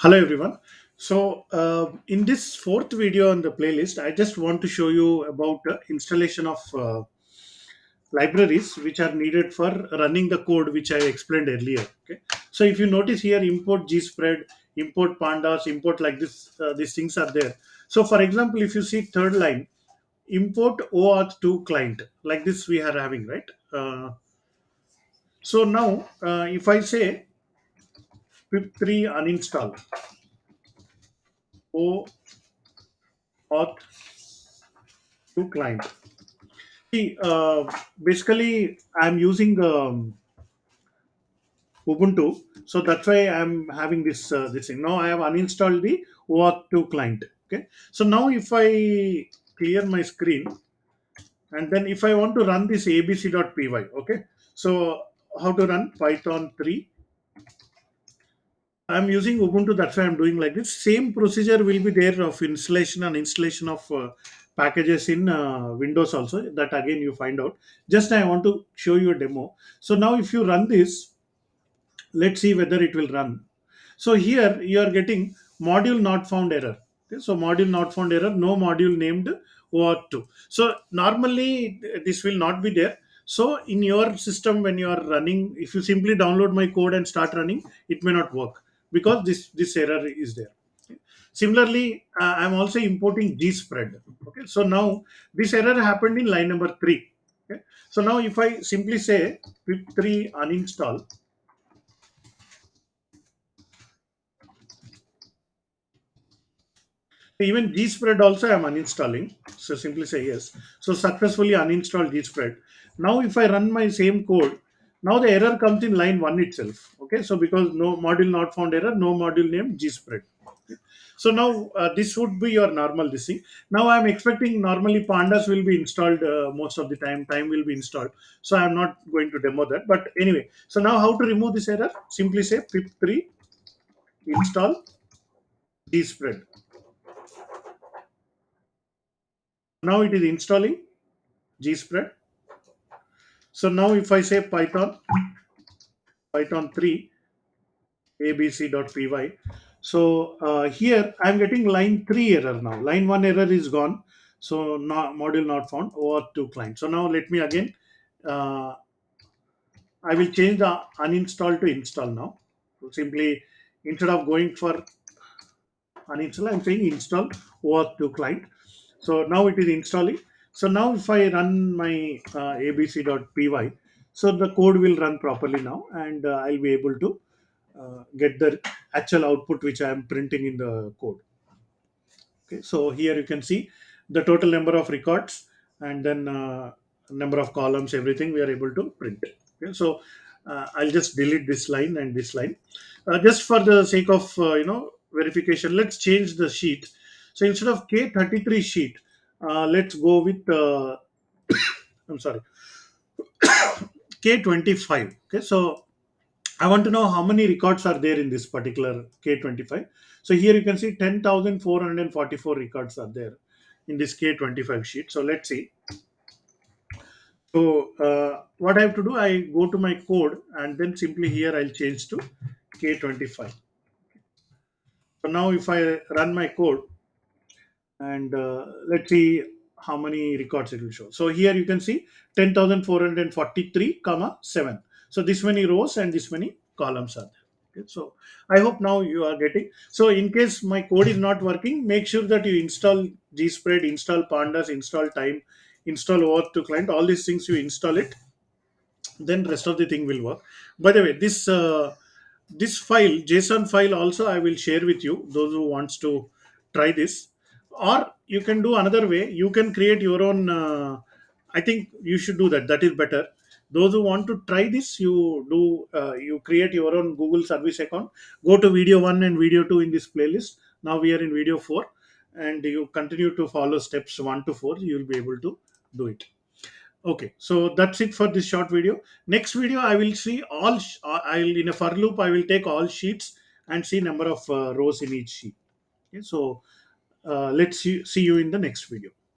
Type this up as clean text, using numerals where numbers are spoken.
Hello everyone. In this fourth video on the playlist, I just want to show you about installation of libraries which are needed for running the code which I explained earlier. Okay. So if you notice here, import gspread, import pandas, import like this. These things are there. So for example, if you see third line, import oauth2client, like this we are having, right? So now if I say pip3 uninstall oauth2client. See, basically, I'm using Ubuntu, so that's why I'm having this thing. Now I have uninstalled the OAuth2 client. Okay, so now if I clear my screen and then if I want to run this abc.py, okay, so how to run Python 3. I'm using Ubuntu, that's why I'm doing like this. Same procedure will be there of installation and installation of packages in Windows also. That again you find out. Just I want to show you a demo. So now if you run this, let's see whether it will run. So here you are getting module not found error. Okay, so module not found error, no module named OAuth2. So normally this will not be there. So in your system when you are running, if you simply download my code and start running, it may not work because this error is there. Okay. Similarly, I'm also importing gspread. Okay, so now this error happened in line number 3. Okay. So now if I simply say pip3 uninstall. Even gspread also I'm uninstalling. So simply say yes. So successfully uninstalled gspread. Now if I run my same code, now the error comes in line 1 itself. Okay, so because no module not found error, no module name gspread. Okay. So now this would be your normal this thing. Now I'm expecting normally pandas will be installed most of the time. Time will be installed. So I'm not going to demo that. But anyway, so now how to remove this error? Simply say pip3 install gspread. Now it is installing gspread. So now if I say Python 3 abc.py, so here I'm getting line 3 error now. Line 1 error is gone. So not, module not found over to client. So now let me again, uh, I will change the uninstall to install now. So simply instead of going for uninstall, I'm saying install over to client. So now it is installing. So now if I run my abc.py, so the code will run properly now and I'll be able to get the actual output which I am printing in the code. Okay, so here you can see the total number of records and then number of columns, everything we are able to print. Okay, so I'll just delete this line and this line. Just for the sake of verification, let's change the sheet. So instead of K33 sheet, let's go with I'm sorry, K25. Okay, so I want to know how many records are there in this particular K25. So here you can see 10,444 records are there in this K25 sheet. So let's see. So what I have to do, I go to my code and then simply here I'll change to K25. So now if I run my code and let's see how many records it will show. So here you can see 10,443 comma 7. So this many rows and this many columns are there. Okay, so I hope now you are getting. So in case my code is not working, make sure that you install gspread, install pandas, install time, install auth to client, all these things you install it, then rest of the thing will work. By the way, this file, json file, also I will share with you those who wants to try this. Or you can do another way, you can create your own. I think you should do that, that is better. Those who want to try this, you create your own Google service account, go to video 1 and video 2 in this playlist. Now we are in video 4 and you continue to follow steps 1 to 4, you will be able to do it. Okay, so that's it for this short video. Next video, I will see all. I'll in a for loop. I will take all sheets and see number of rows in each sheet. Okay, so let's see you in the next video.